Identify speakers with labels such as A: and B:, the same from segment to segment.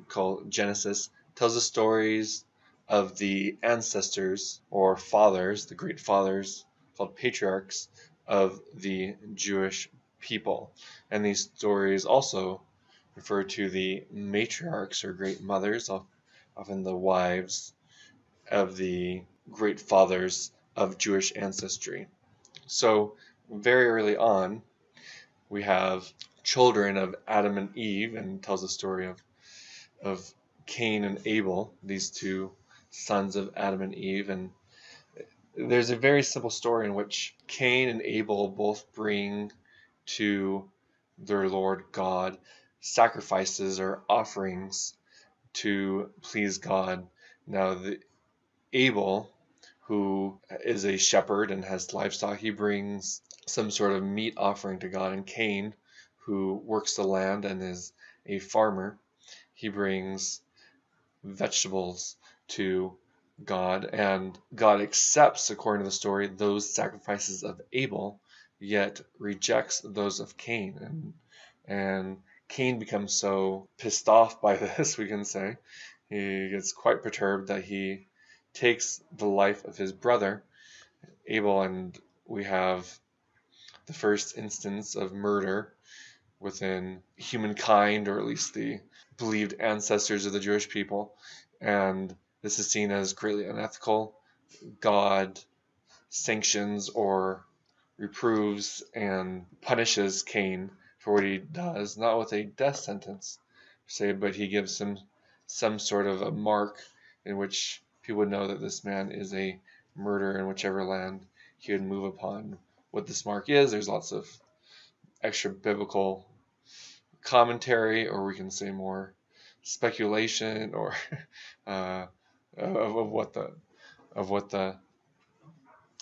A: called Genesis tells the stories of the ancestors or fathers, the great fathers called patriarchs of the Jewish people. And these stories also refer to the matriarchs or great mothers, often the wives of the great fathers of Jewish ancestry. So very early on, we have children of Adam and Eve, and tells the story of Cain and Abel, these two sons of Adam and Eve. And there's a very simple story in which Cain and Abel both bring to their Lord God sacrifices or offerings to please God. Now, Abel, who is a shepherd and has livestock, he brings some sort of meat offering to God. And Cain, who works the land and is a farmer, he brings vegetables to God, and God accepts, according to the story, those sacrifices of Abel, yet rejects those of Cain. And Cain becomes so pissed off by this, we can say, he gets quite perturbed that he takes the life of his brother Abel, and we have the first instance of murder within humankind, or at least the believed ancestors of the Jewish people. And this is seen as greatly unethical. God sanctions or reproves and punishes Cain for what he does, not with a death sentence, say, but he gives him some sort of a mark in which people would know that this man is a murderer in whichever land he would move upon. What this mark is, there's lots of extra biblical commentary, or we can say more speculation, or of what the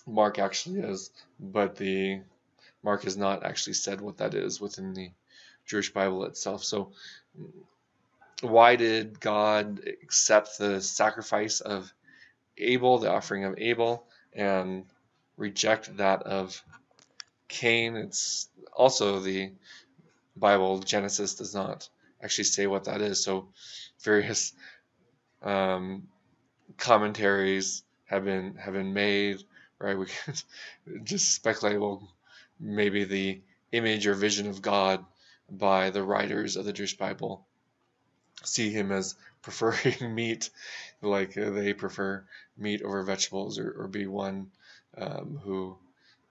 A: mark actually is. But the mark is not actually said what that is within the Jewish Bible itself. So why did God accept the sacrifice of Abel, the offering of Abel, and reject that of Cain? It's also the Bible, Genesis, does not actually say what that is. So various commentaries have been made, right? We could just speculate, well, maybe the image or vision of God by the writers of the Jewish Bible see him as preferring meat, like they prefer meat over vegetables, or be one who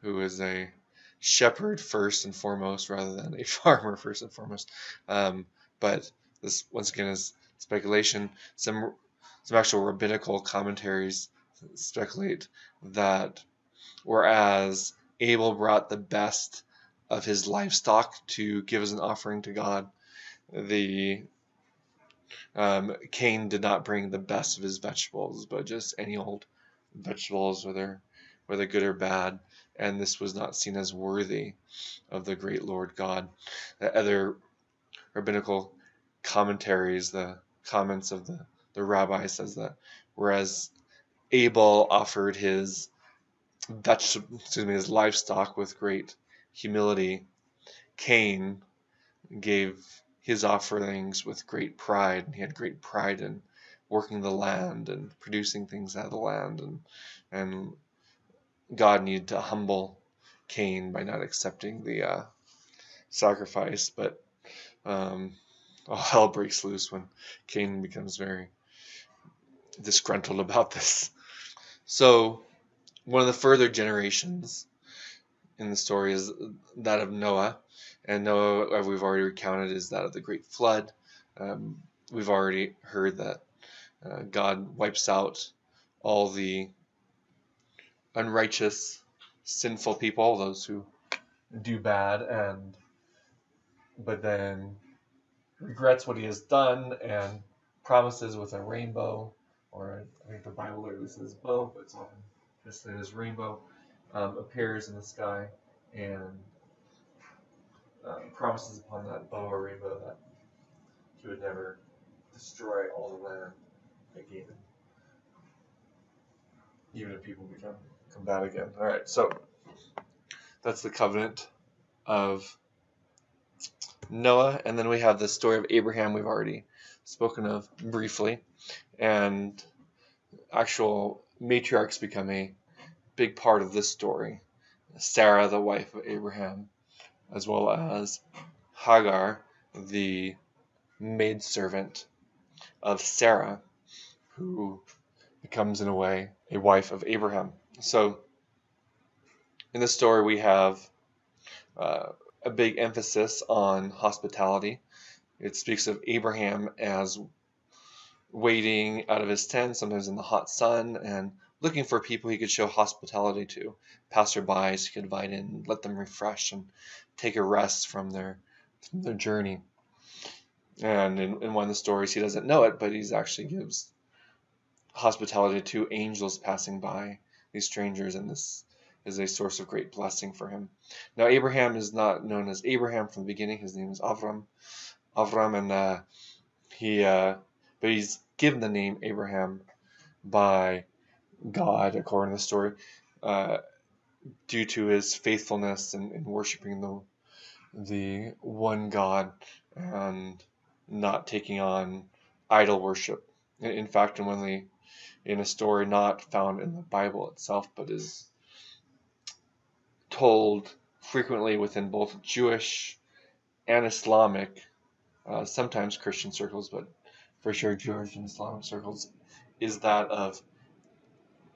A: is a shepherd first and foremost rather than a farmer first and foremost. But this, once again, is speculation. Some actual rabbinical commentaries speculate that whereas Abel brought the best of his livestock to give as an offering to God, the Cain did not bring the best of his vegetables, but just any old vegetables, whether good or bad, and this was not seen as worthy of the great Lord God. Other rabbinical commentaries, the comments of the rabbi, says that whereas Abel offered his his livestock with great humility, Cain gave his offerings with great pride. He had great pride in working the land and producing things out of the land, and God needed to humble Cain by not accepting the sacrifice. But all hell breaks loose when Cain becomes very disgruntled about this. So one of the further generations in the story is that of Noah. And Noah, we've already recounted, is that of the great flood. We've already heard that God wipes out all the unrighteous, sinful people, those who do bad, but then regrets what he has done and promises with a rainbow, or I think the Bible literally says bow, but it's often translated as rainbow, appears in the sky and promises upon that bow or rainbow that he would never destroy all the land again, even if people come bad again. All right, so that's the covenant of Noah, and then we have the story of Abraham. We've already spoken of briefly, and actual matriarchs become a big part of this story. Sarah, the wife of Abraham, as well as Hagar, the maidservant of Sarah, who becomes, in a way, a wife of Abraham. So, in this story, we have a big emphasis on hospitality. It speaks of Abraham as waiting out of his tent, sometimes in the hot sun, and looking for people he could show hospitality to, passerbys he could invite in, let them refresh and take a rest from their journey. And in one of the stories, he doesn't know it, but he actually gives hospitality to angels passing by, these strangers, and this is a source of great blessing for him. Now, Abraham is not known as Abraham from the beginning. His name is Avram, and but he's given the name Abraham by God, according to the story, due to his faithfulness in worshiping the one God and not taking on idol worship. In fact, in a story not found in the Bible itself, but is told frequently within both Jewish and Islamic, sometimes Christian circles, but for sure Jewish and Islamic circles, is that of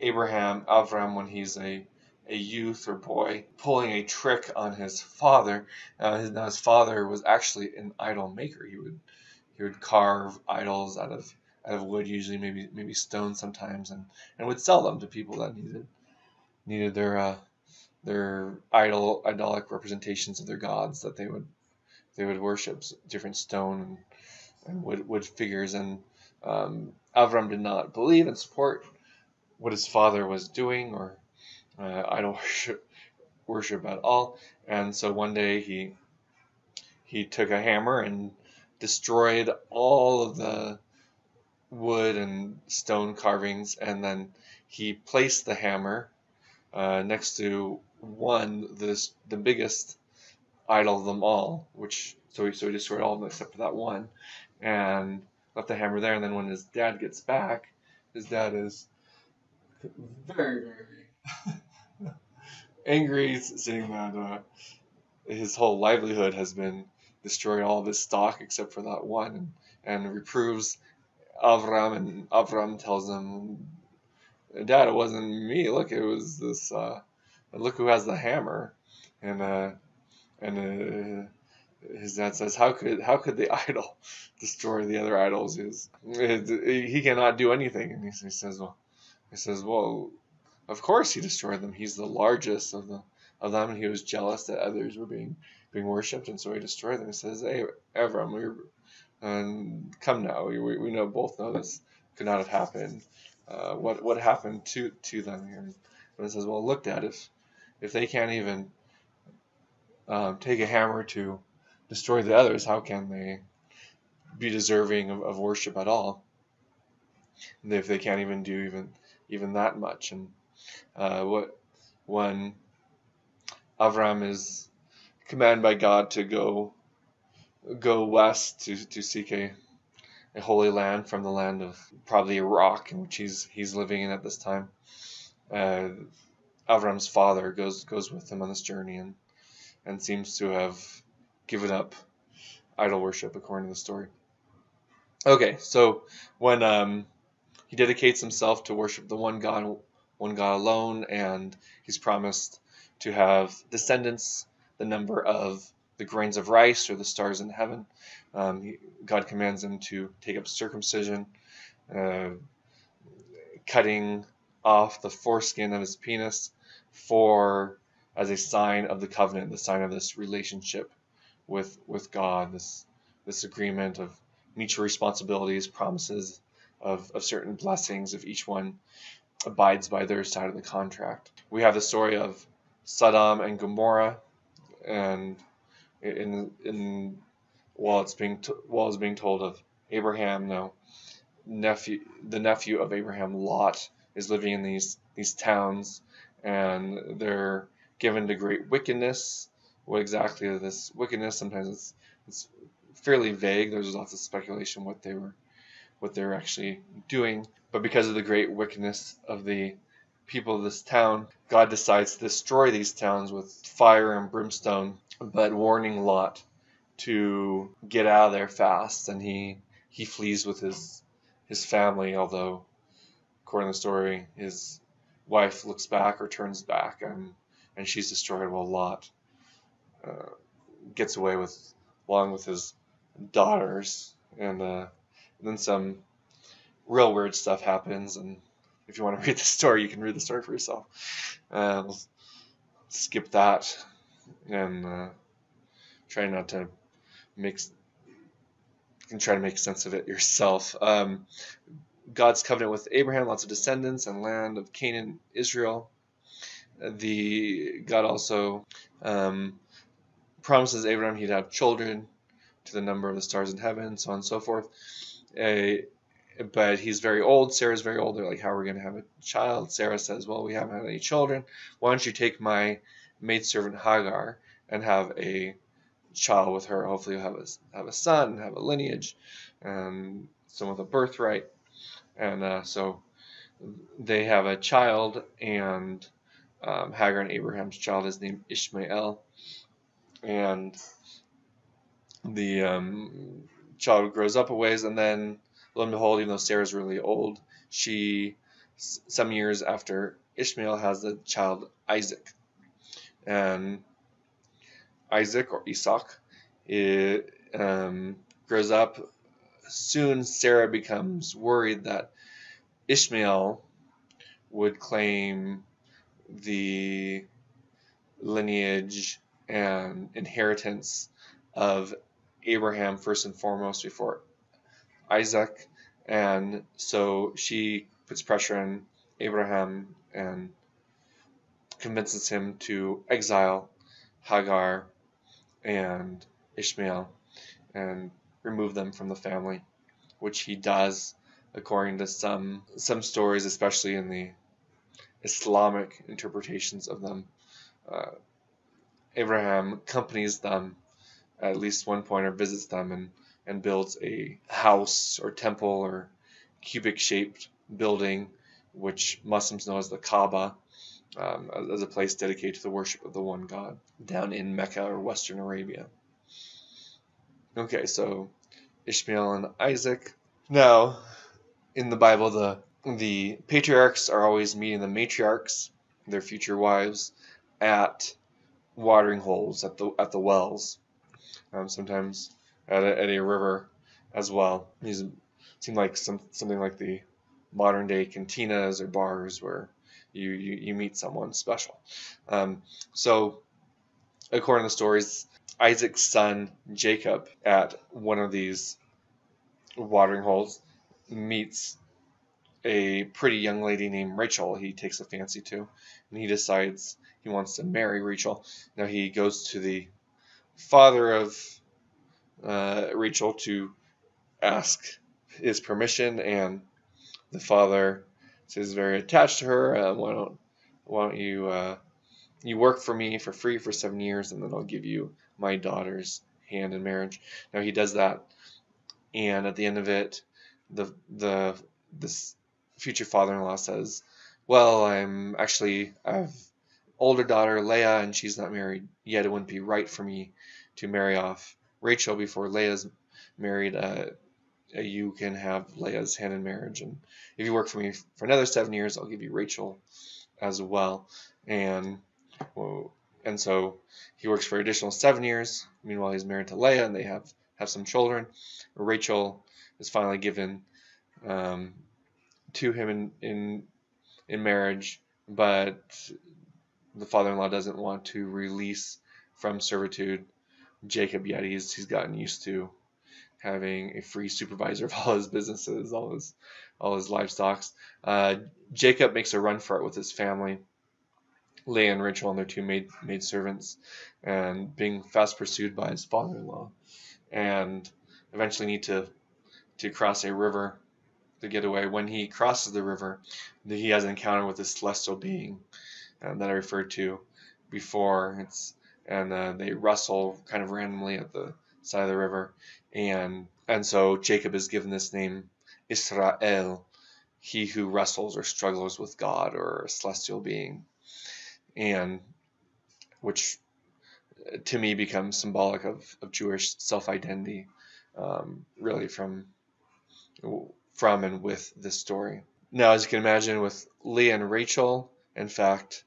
A: Avram, when he's a youth or boy, pulling a trick on his father. His father was actually an idol maker. He would carve idols out of wood, usually maybe stone sometimes, and would sell them to people that needed their idolic representations of their gods that they would worship, different stone and wood figures. And Avram did not believe and support what his father was doing, or idol worship at all. And so one day he took a hammer and destroyed all of the wood and stone carvings, and then he placed the hammer next to the biggest idol of them all, so he destroyed all of them except for that one, and left the hammer there. And then when his dad gets back, his dad is very, very angry, seeing that his whole livelihood has been destroyed, all of his stock except for that one, and reproves Avram, and Avram tells him, "Dad, it wasn't me. Look, it was this. Look who has the hammer." And his dad says, "How could the idol destroy the other idols? He cannot do anything." And he says, "Well, of course he destroyed them. He's the largest of them, and he was jealous that others were being worshipped, and so he destroyed them." He says, "Hey, Avram, come now. We both know this could not have happened. What happened to them here?" And it says, "Well, look, Dad, if they can't even take a hammer to destroy the others, how can they be deserving of worship at all? And if they can't even do even that much." And when Avram is commanded by God to go west to seek a holy land from the land of probably Iraq, in which he's living in at this time, Avram's father goes with him on this journey and seems to have given up idol worship, according to the story. Okay, so when he dedicates himself to worship the one God alone, and he's promised to have descendants the number of the grains of rice or the stars in heaven. God commands him to take up circumcision, cutting off the foreskin of his penis as a sign of the covenant, the sign of this relationship with God, this agreement of mutual responsibilities, promises of certain blessings if each one abides by their side of the contract. We have the story of Sodom and Gomorrah, and while it's being told of Abraham, the nephew of Abraham, Lot, is living in these towns, and they're given to great wickedness. What exactly is this wickedness? Sometimes it's fairly vague. There's lots of speculation what they were actually doing. But because of the great wickedness of the people of this town, God decides to destroy these towns with fire and brimstone, but warning Lot to get out of there fast, and he flees with his family, although according to the story his wife looks back or turns back, and she's destroyed while Lot uh, gets away with along with his daughters, and then some real weird stuff happens. And if you want to read the story, you can read the story for yourself. We'll skip that and try not to mix. You can try to make sense of it yourself. God's covenant with Abraham, lots of descendants and land of Canaan, Israel. God also promises Abraham he'd have children to the number of the stars in heaven, so on and so forth. But he's very old. Sarah's very old. They're like, how are we going to have a child? Sarah says, well, we haven't had any children. Why don't you take my maidservant Hagar and have a child with her? Hopefully you'll have a son, have a lineage, and some with a birthright. And so they have a child, and Hagar and Abraham's child is named Ishmael. And the child grows up a ways, and then lo and behold, even though Sarah's really old, she, some years after Ishmael, has the child Isaac. And Isaac, or Isaac, grows up. Soon Sarah becomes worried that Ishmael would claim the lineage and inheritance of Abraham first and foremost before Isaac, and so she puts pressure on Abraham and convinces him to exile Hagar and Ishmael and remove them from the family, which he does according to some stories, especially in the Islamic interpretations of them. Abraham accompanies them at least one point, or visits them, and builds a house or temple or cubic shaped building, which Muslims know as the Kaaba, as a place dedicated to the worship of the one God, down in Mecca or Western Arabia. Okay, so Ishmael and Isaac. Now, in the Bible, the patriarchs are always meeting the matriarchs, their future wives, at watering holes, at the wells. Sometimes at a river as well. These seem like something like the modern day cantinas or bars where you meet someone special. So according to the stories, Isaac's son Jacob, at one of these watering holes, meets a pretty young lady named Rachel he takes a fancy to, and he decides he wants to marry Rachel. Now he goes to the father of Rachel to ask his permission, and the father says very attached to her. Why don't you work for me for free for 7 years, and then I'll give you my daughter's hand in marriage. Now he does that, and at the end of it, this future father-in-law says, well, I have older daughter Leah, and she's not married yet. It wouldn't be right for me to marry off Rachel before Leah's married. You can have Leah's hand in marriage, and if you work for me for another 7 years, I'll give you Rachel as well. And so he works for an additional 7 years. Meanwhile, he's married to Leah, and they have some children. Rachel is finally given to him in marriage, but the father-in-law doesn't want to release from servitude Jacob yet. He's gotten used to having a free supervisor of all his businesses, all his livestock. Jacob makes a run for it with his family, Leah and Rachel and their two maid servants, and being fast pursued by his father-in-law, and eventually need to cross a river to get away. When he crosses the river, he has an encounter with this celestial being that I referred to before. They wrestle kind of randomly at the side of the river, and so Jacob is given this name Israel, he who wrestles or struggles with God or a celestial being, and which to me becomes symbolic of Jewish self-identity, really from and with this story. Now, as you can imagine, with Leah and Rachel, in fact,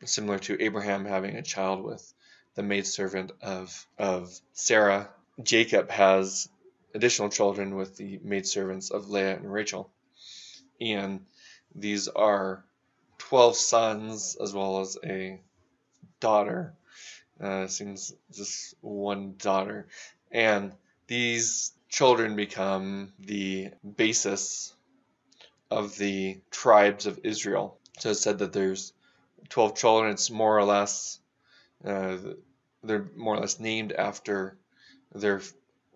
A: similar to Abraham having a child with the maidservant of Sarah, Jacob has additional children with the maidservants of Leah and Rachel. And these are 12 sons as well as a daughter. Seems just one daughter. And these children become the basis of the tribes of Israel. So it's said that there's 12 children. It's more or less, they're more or less named after their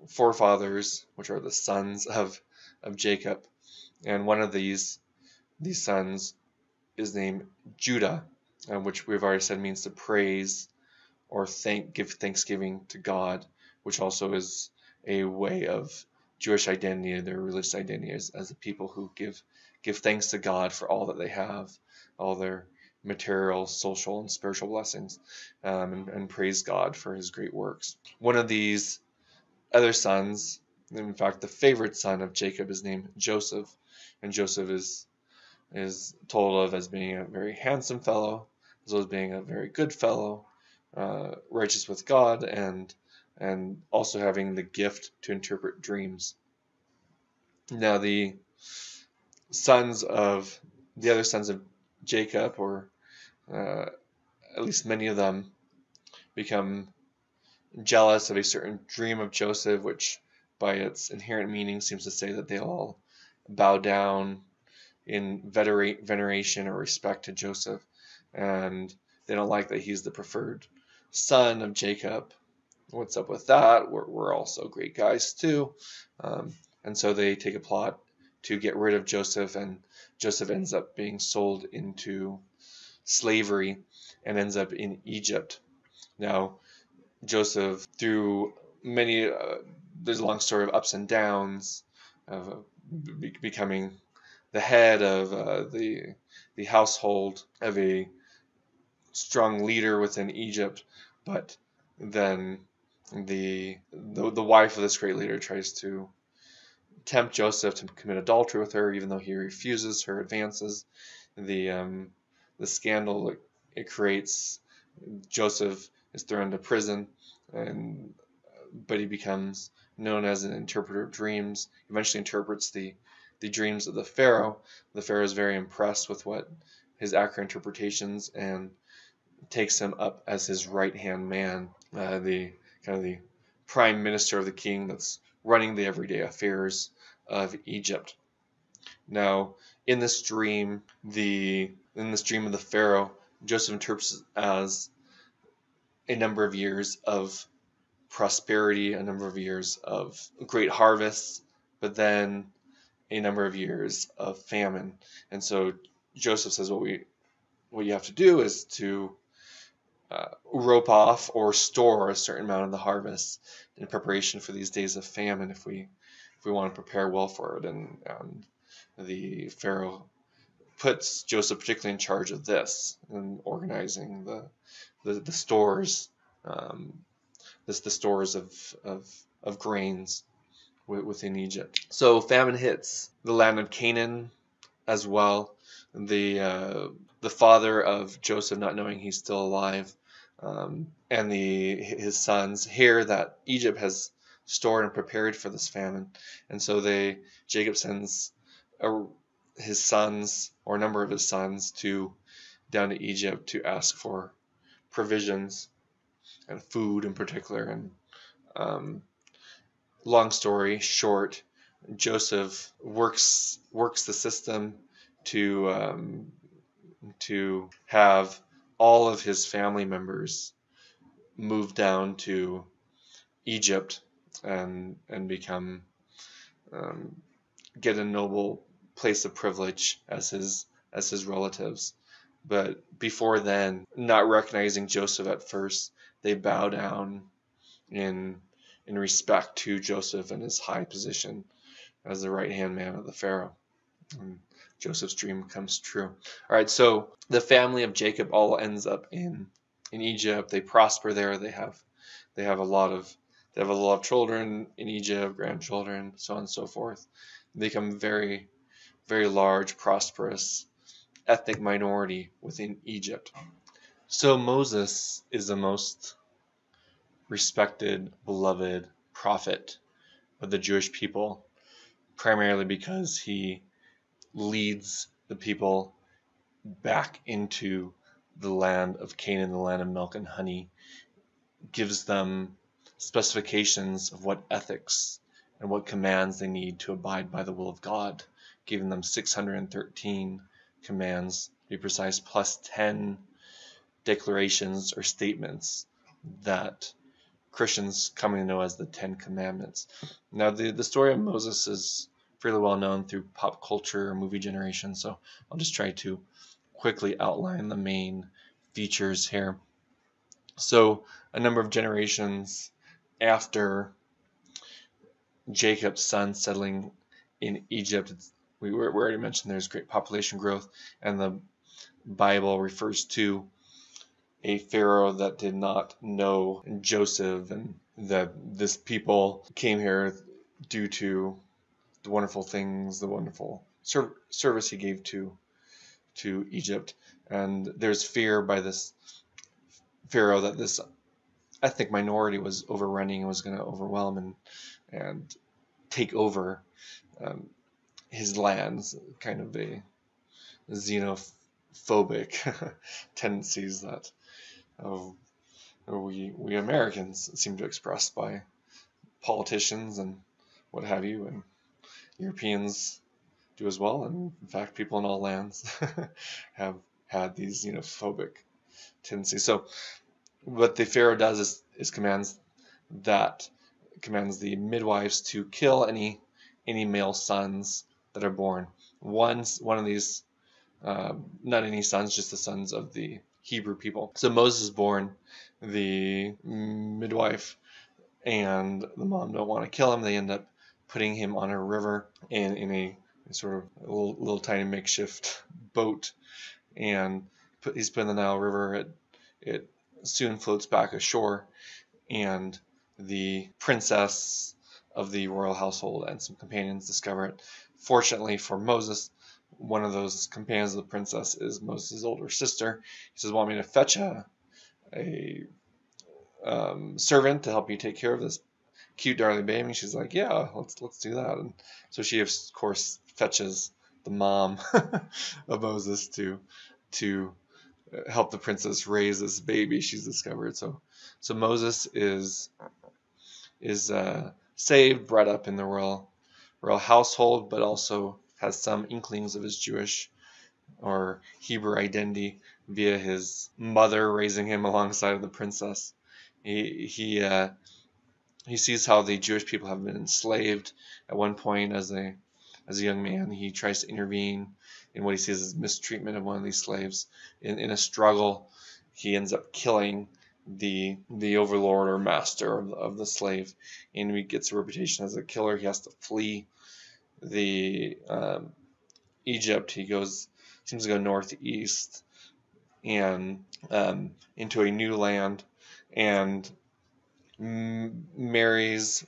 A: forefathers, which are the sons of Jacob. And one of these sons is named Judah, which we've already said means to praise or give thanksgiving to God, which also is a way of Jewish identity, their religious identity as a people who give thanks to God for all that they have, all their material, social, and spiritual blessings, and praise God for his great works. One of these other sons, in fact the favorite son of Jacob, is named Joseph, and Joseph is told of as being a very handsome fellow, as well as being a very good fellow, righteous with God, and also having the gift to interpret dreams. Now the other sons of Jacob, or at least many of them, become jealous of a certain dream of Joseph, which by its inherent meaning seems to say that they all bow down in veneration or respect to Joseph, and they don't like that he's the preferred son of Jacob. What's up with that? We're also great guys too. And so they take a plot to get rid of Joseph, and Joseph ends up being sold into slavery and ends up in Egypt. Now, Joseph, through many, there's a long story of ups and downs, of becoming the head of the household, of a strong leader within Egypt, but then the wife of this great leader tries to tempt Joseph to commit adultery with her, even though he refuses her advances. The scandal it creates, Joseph is thrown into prison, but he becomes known as an interpreter of dreams. He eventually interprets the dreams of the Pharaoh. The Pharaoh is very impressed with what his accurate interpretations, and takes him up as his right-hand man, the prime minister of the king that's running the everyday affairs of Egypt. Now, in this dream of the Pharaoh, Joseph interprets as a number of years of prosperity, a number of years of great harvests, but then a number of years of famine. And so Joseph says, what you have to do is to rope off or store a certain amount of the harvest in preparation for these days of famine, if we want to prepare well for it. And the Pharaoh puts Joseph particularly in charge of this, and organizing the stores, the stores of grains within Egypt. So famine hits the land of Canaan as well. The father of Joseph, not knowing he's still alive, and his sons hear that Egypt has stored and prepared for this famine, and so Jacob sends his sons, or a number of his sons, down to Egypt to ask for provisions and food in particular. And long story short, Joseph works the system to have all of his family members move down to Egypt and become get a noble place of privilege as his relatives. But before then, not recognizing Joseph at first, they bow down in in respect to Joseph and his high position as the right-hand man of the Pharaoh. And Joseph's dream comes true. All right, so the family of Jacob all ends up in Egypt. They prosper there. They have a lot of children in Egypt, grandchildren, so on and so forth. They become very, very large, prosperous ethnic minority within Egypt. So Moses is the most respected, beloved prophet of the Jewish people, primarily because he leads the people back into the land of Canaan, the land of milk and honey, gives them specifications of what ethics and what commands they need to abide by the will of God, giving them 613 commands, to be precise, plus 10 declarations or statements that Christians coming to know as the Ten Commandments. Now, the story of Moses is fairly well known through pop culture or movie generation, so I'll just try to quickly outline the main features here. So, a number of generations after Jacob's son settling in Egypt, we already mentioned there's great population growth, and the Bible refers to a Pharaoh that did not know Joseph, and that this people came here due to the wonderful things, the wonderful service he gave to Egypt. And there's fear by this Pharaoh that this ethnic minority was overrunning and was going to overwhelm and take over his lands, kind of a xenophobic tendencies that we Americans seem to express by politicians and what have you, and Europeans do as well. And in fact, people in all lands have had these xenophobic tendencies. So what the Pharaoh does is commands the midwives to kill any male sons that are born. One of these, not any sons, just the sons of the Hebrew people. So Moses is born. The midwife and the mom don't want to kill him. They end up putting him on a river in a sort of a little tiny makeshift boat, and he's put in the Nile River. It soon floats back ashore, and the princess of the royal household and some companions discover it. Fortunately for Moses, one of those companions of the princess is Moses' older sister. He says, "Want me to fetch a servant to help you take care of this cute darling baby?" She's like, "Yeah, let's do that." And so she of course fetches the mom of Moses to help the princess raise this baby she's discovered. So Moses is saved, brought up in the royal household, but also has some inklings of his Jewish or Hebrew identity via his mother raising him alongside of the princess. He sees how the Jewish people have been enslaved. At one point, as a young man, he tries to intervene in what he sees as mistreatment of one of these slaves. In a struggle, he ends up killing the overlord or master of the slave, and he gets a reputation as a killer. He has to flee the Egypt. He seems to go northeast and into a new land, and meets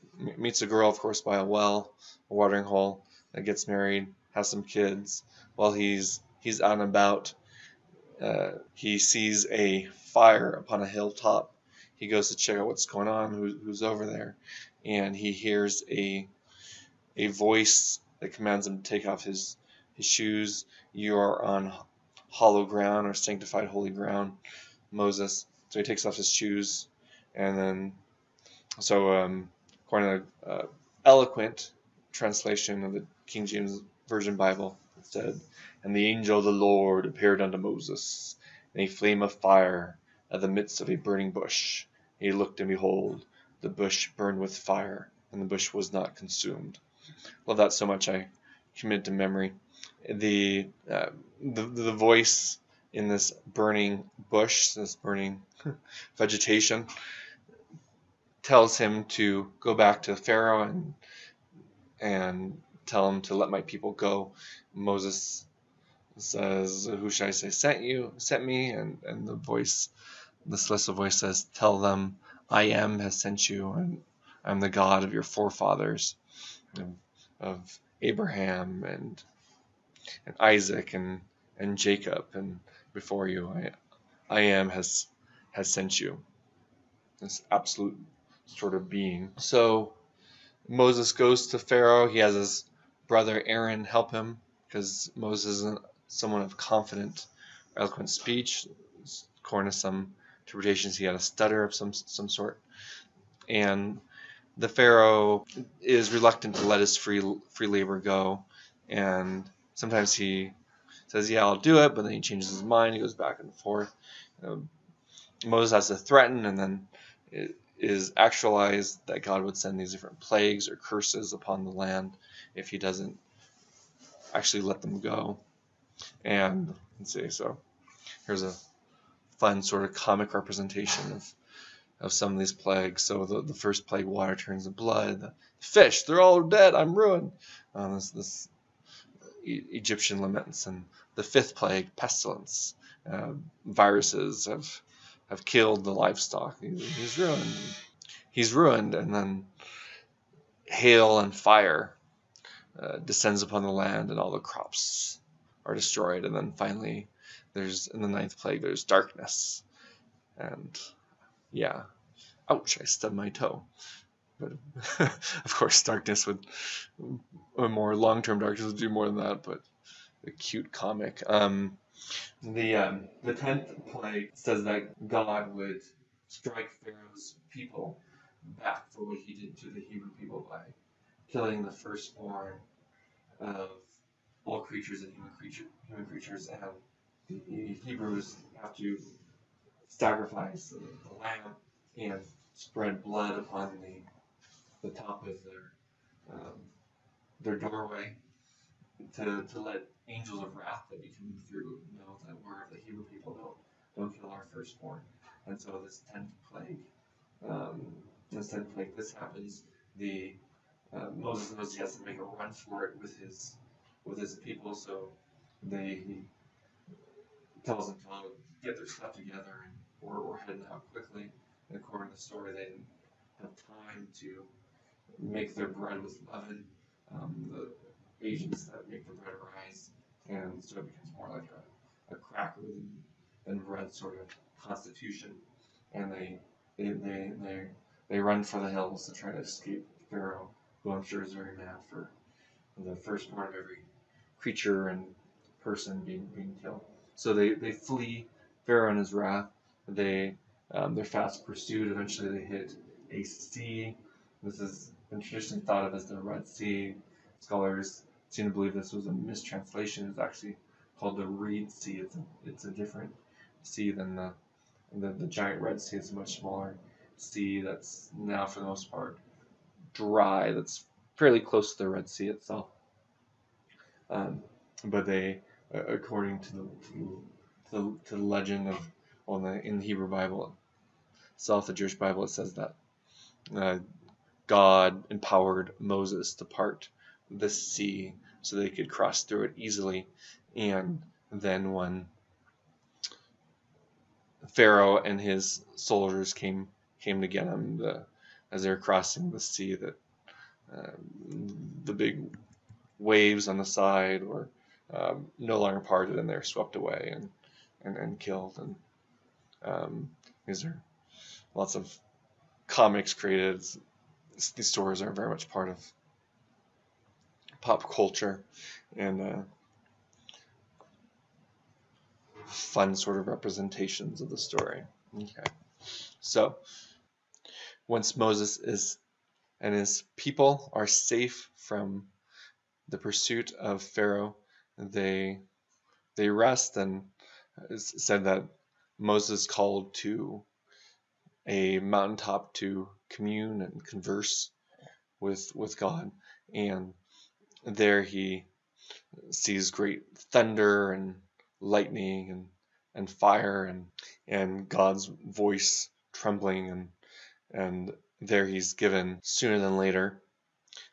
A: a girl, of course, by a watering hole, that gets married, has some kids. While he's out and about, he sees a fire upon a hilltop. He goes to check out what's going on, who's over there, and he hears a voice that commands him to take off his shoes. "You are on hollow ground," or sanctified holy ground, Moses. So he takes off his shoes, and then according to eloquent translation of the King James Version Bible, it said, "And the angel of the Lord appeared unto Moses in a flame of fire at the midst of a burning bush. And he looked, and behold, the bush burned with fire, and the bush was not consumed." Love that so much, I commit to memory. The voice in this burning bush, this burning vegetation, tells him to go back to Pharaoh and tell him to let my people go. Moses says, "Who should I say sent me?" And the celestial voice says, "Tell them I am has sent you, and I'm the God of your forefathers, of Abraham and Isaac and Jacob, and before you I am has sent you." This absolute sort of being. So Moses goes to Pharaoh. He has his brother Aaron help him because Moses isn't someone of confident, eloquent speech. According to some interpretations, he had a stutter of some sort. And the Pharaoh is reluctant to let his free labor go, and sometimes he says, "Yeah, I'll do it," but then he changes his mind. He goes back and forth. Moses has to threaten, and then it is actualized that God would send these different plagues or curses upon the land if he doesn't actually let them go. And let's see, so here's a fun sort of comic representation of some of these plagues. So the first plague, water turns to blood. The fish, they're all dead. I'm ruined. This Egyptian laments. And the fifth plague, pestilence. Viruses have killed the livestock. He's ruined. He's ruined. And then hail and fire descends upon the land, and all the crops are destroyed. And then finally, in the ninth plague, there's darkness. And yeah, ouch, I stubbed my toe. But of course, darkness would, a more long-term darkness would do more than that, but a cute comic. The 10th plague says that God would strike Pharaoh's people back for what he did to the Hebrew people by killing the firstborn of all creatures and human creatures, and the Hebrews have to sacrifice the lamb and spread blood upon the top of their doorway to let angels of wrath that be coming through know that we're the Hebrew people, don't kill our firstborn. And so this 10th plague, this happens. Moses knows he has to make a run for it with his people, so he tells them to get their stuff together, and we're heading out quickly. And according to the story, they didn't have time to make their bread with leaven, the agents that make the bread rise, and so it becomes more like a cracker than bread sort of constitution. And they run for the hills to try to escape Pharaoh, who I'm sure is very mad for the firstborn of every creature and person being killed. So they flee Pharaoh and his wrath. They're fast pursued. Eventually they hit a sea. This is traditionally thought of as the Red Sea. Scholars seem to believe this was a mistranslation. It's actually called the Reed Sea. It's a different sea than the giant Red Sea. It's a much smaller sea that's now, for the most part, dry. That's fairly close to the Red Sea itself. But they, according to the legend in the Hebrew Bible itself, the Jewish Bible, it says that God empowered Moses to part this sea so they could cross through it easily. And then when Pharaoh and his soldiers came to get him, as they were crossing the sea, that the big waves on the side were no longer parted, and they're swept away and killed. And these are lots of comics created. These stories are very much part of pop culture and fun sort of representations of the story. Okay, so once Moses and his people are safe from the pursuit of Pharaoh, they rest, and it's said that Moses called to a mountaintop to commune and converse with God, and there he sees great thunder and lightning and fire and God's voice trembling, and there he's given sooner than later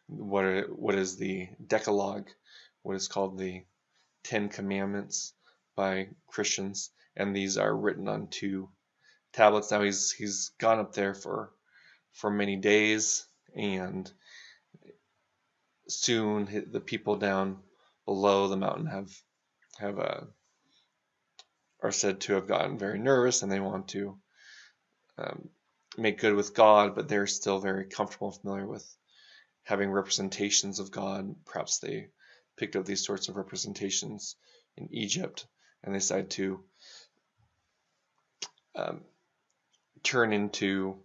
A: what is the Decalogue, what is called the Ten Commandments by Christians, and these are written on 2 tablets. Now he's gone up there for many days, and soon the people down below the mountain have are said to have gotten very nervous, and they want to make good with God, but they're still very comfortable and familiar with having representations of God. Perhaps they picked up these sorts of representations in Egypt, and they decided to turn into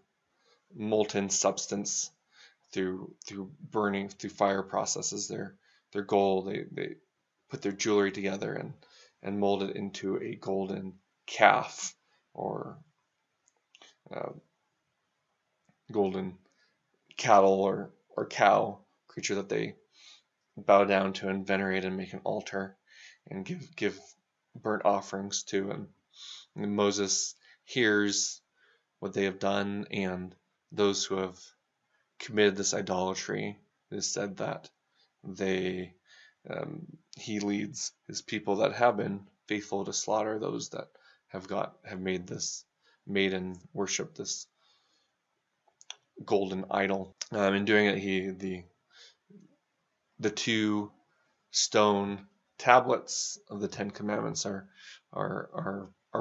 A: molten substance through burning, through fire processes. Their gold, they put their jewelry together and mold it into a golden calf, or golden cattle or cow creature that they bow down to and venerate and make an altar and give burnt offerings to. And Moses hears what they have done, and those who have committed this idolatry. It is said that he leads his people that have been faithful to slaughter those that have made and worship this golden idol. In doing it, the 2 stone tablets of the 10 Commandments are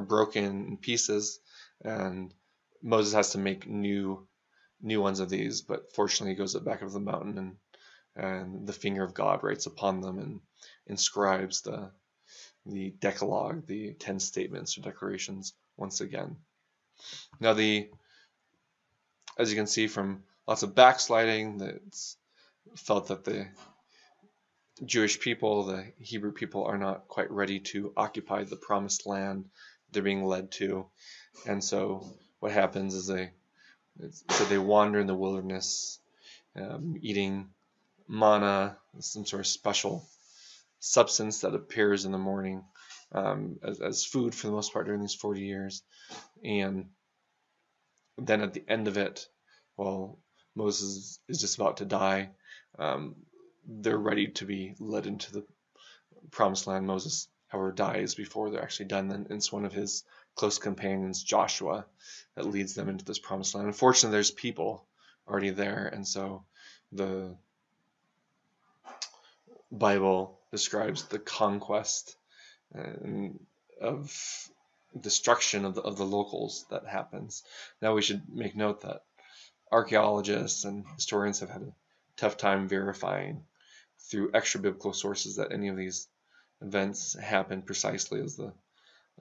A: broken in pieces, and Moses has to make new ones of these. But fortunately, he goes back up the mountain, and the finger of God writes upon them and inscribes the Decalogue, the 10 statements or declarations once again. Now, as you can see from lots of backsliding, it's felt that the Jewish people, the Hebrew people, are not quite ready to occupy the promised land they're being led to. And so what happens is they wander in the wilderness, eating manna, some sort of special substance that appears in the morning, as food for the most part during these 40 years. And then at the end of it, while Moses is just about to die, they're ready to be led into the promised land. Moses, however, dies before they're actually done. Then it's one of his close companions, Joshua, that leads them into this promised land. Unfortunately, there's people already there, and so the Bible describes the conquest of destruction of the locals that happens. Now, we should make note that archaeologists and historians have had a tough time verifying through extra biblical sources that any of these events happened precisely as the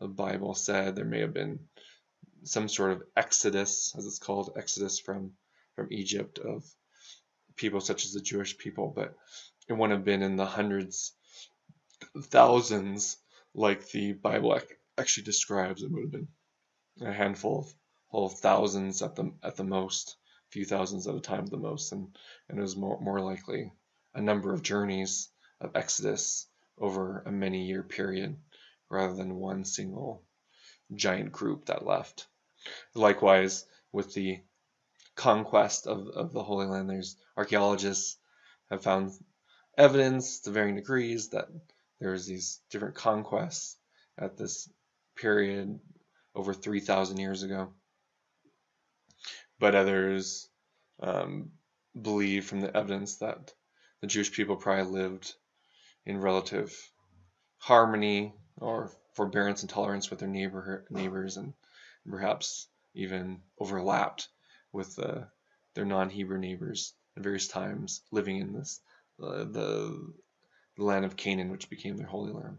A: Bible said. There may have been some sort of exodus, as it's called, exodus from Egypt of people such as the Jewish people, but it wouldn't have been in the hundreds, thousands like the Bible actually describes. It would have been a handful of thousands at the most, a few thousands at a time at the most, and it was more likely a number of journeys of exodus over a many-year period rather than one single giant group that left. Likewise, with the conquest of the Holy Land, there's archaeologists have found evidence to varying degrees that there's these different conquests at this period over 3,000 years ago. But others believe from the evidence that the Jewish people probably lived in relative harmony or forbearance and tolerance with their neighbors, and perhaps even overlapped with their non-Hebrew neighbors at various times, living in the land of Canaan, which became their Holy Land.